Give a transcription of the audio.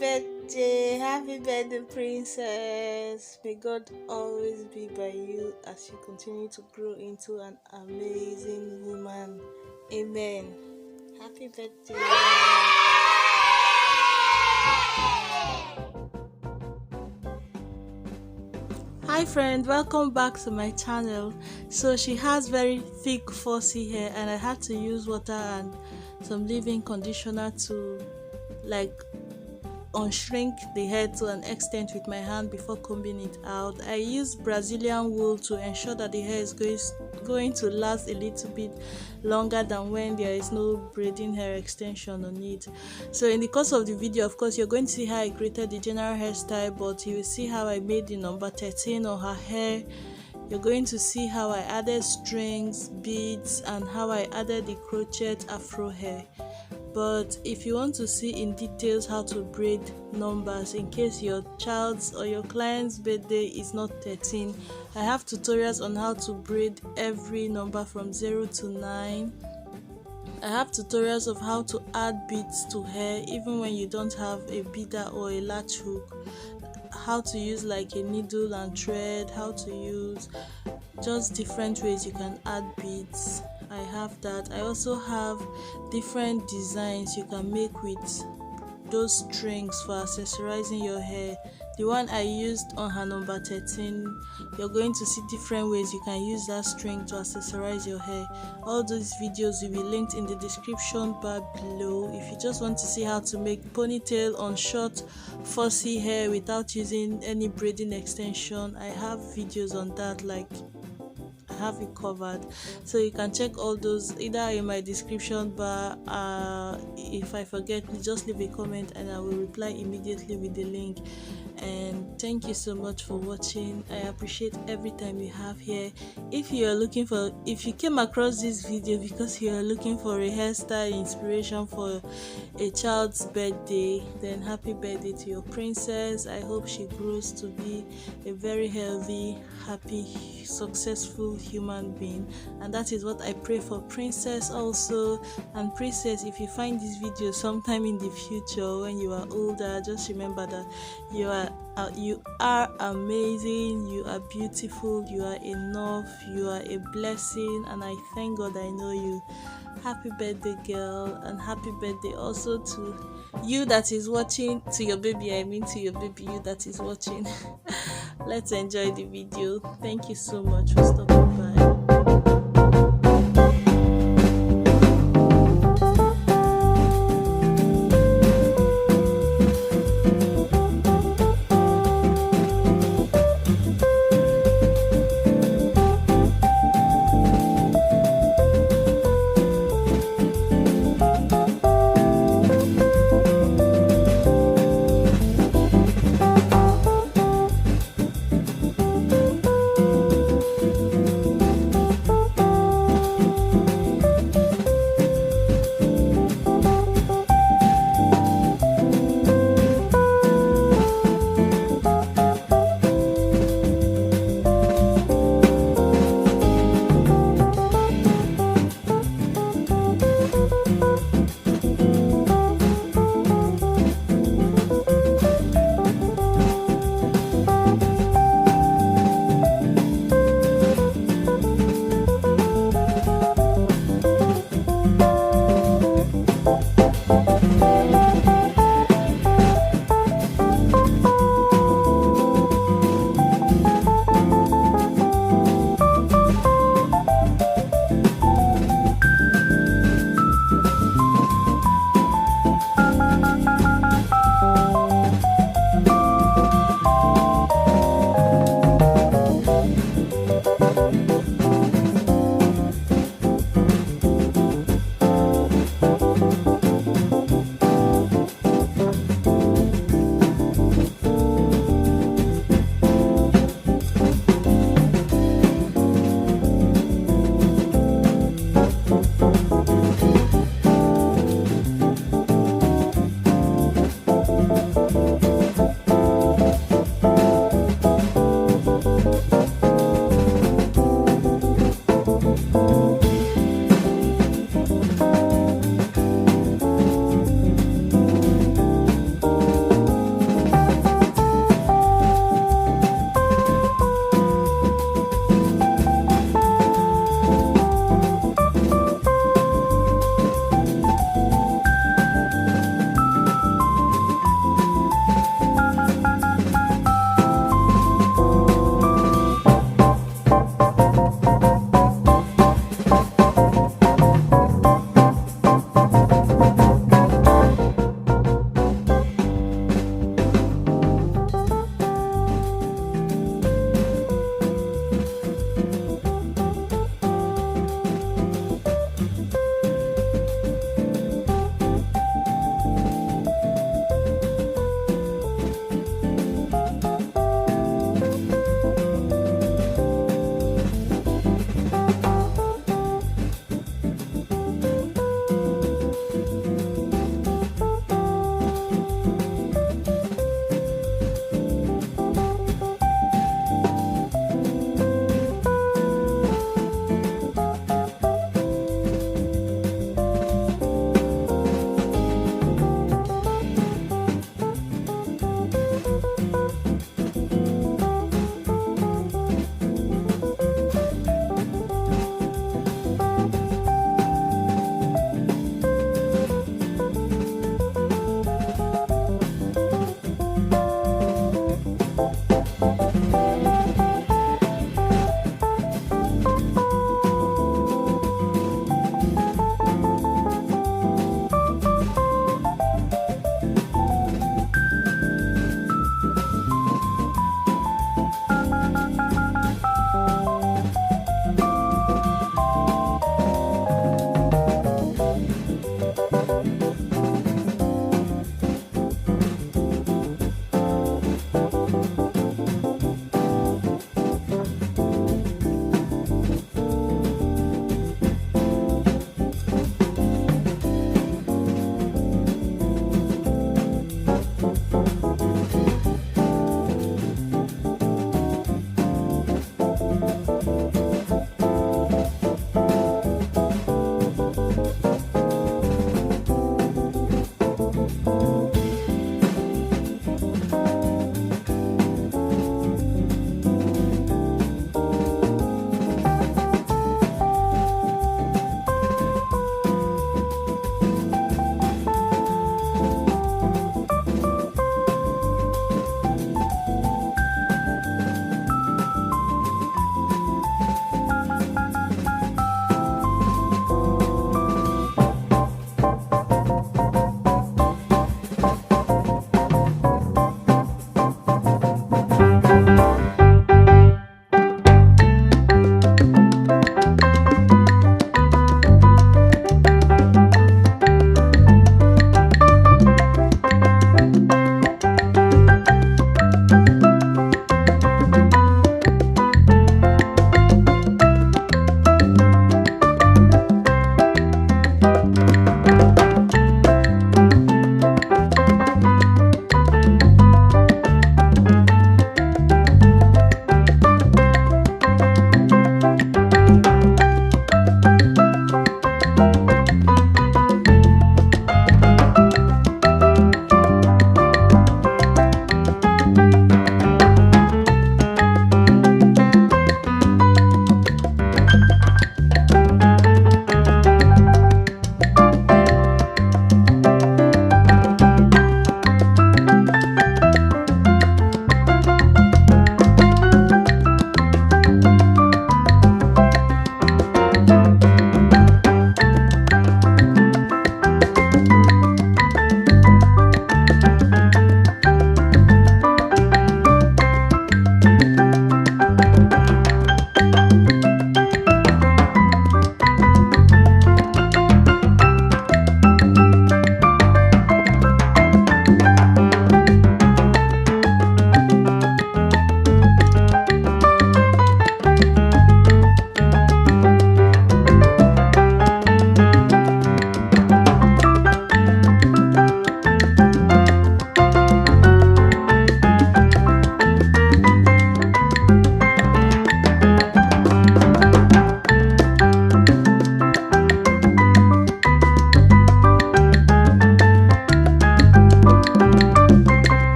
Happy birthday, princess. May God always be by you as you continue to grow into an amazing woman. Amen. Happy birthday. Hi friend, welcome back to my channel. So she has very thick fussy hair and I had to use water and some leave-in conditioner to like unshrink the hair to an extent with my hand before combing it out. I used Brazilian wool to ensure that the hair is going to last a little bit longer than when there is no braiding hair extension on it. So in the course of the video, of course, you're going to see how I created the general hairstyle, but you will see how I made the number 13 on her hair. You're going to see how I added strings, beads, and how I added the crochet afro hair. But if you want to see in details how to braid numbers in case your child's or your client's birthday is not 13, I have tutorials on how to braid every number from 0 to 9. I have tutorials of how to add beads to hair even when you don't have a beader or a latch hook, how to use like a needle and thread, how to use just different ways you can add beads. I have that. I also have different designs you can make with those strings for accessorizing your hair. The one I used on her number 13, you're going to see different ways you can use that string to accessorize your hair. All those videos will be linked in the description bar below. If you just want to see how to make ponytail on short fussy hair without using any braiding extension, I have videos on that, like have it covered, so you can check all those either in my description bar. If I forget, please just leave a comment and I will reply immediately with the link. And thank you so much for watching. I appreciate every time you have here. If you came across this video because you are looking for a hairstyle inspiration for a child's birthday, then happy birthday to your princess. I hope she grows to be a very healthy, happy, successful human being, and that is what I pray for princess also. And princess, if you find this video sometime in the future when you are older, just remember that you are amazing, you are beautiful, you are enough, you are a blessing, and I thank God I know you. Happy birthday, girl, and happy birthday also to you that is watching, to your baby, you that is watching. Let's enjoy the video. Thank you so much for stopping by.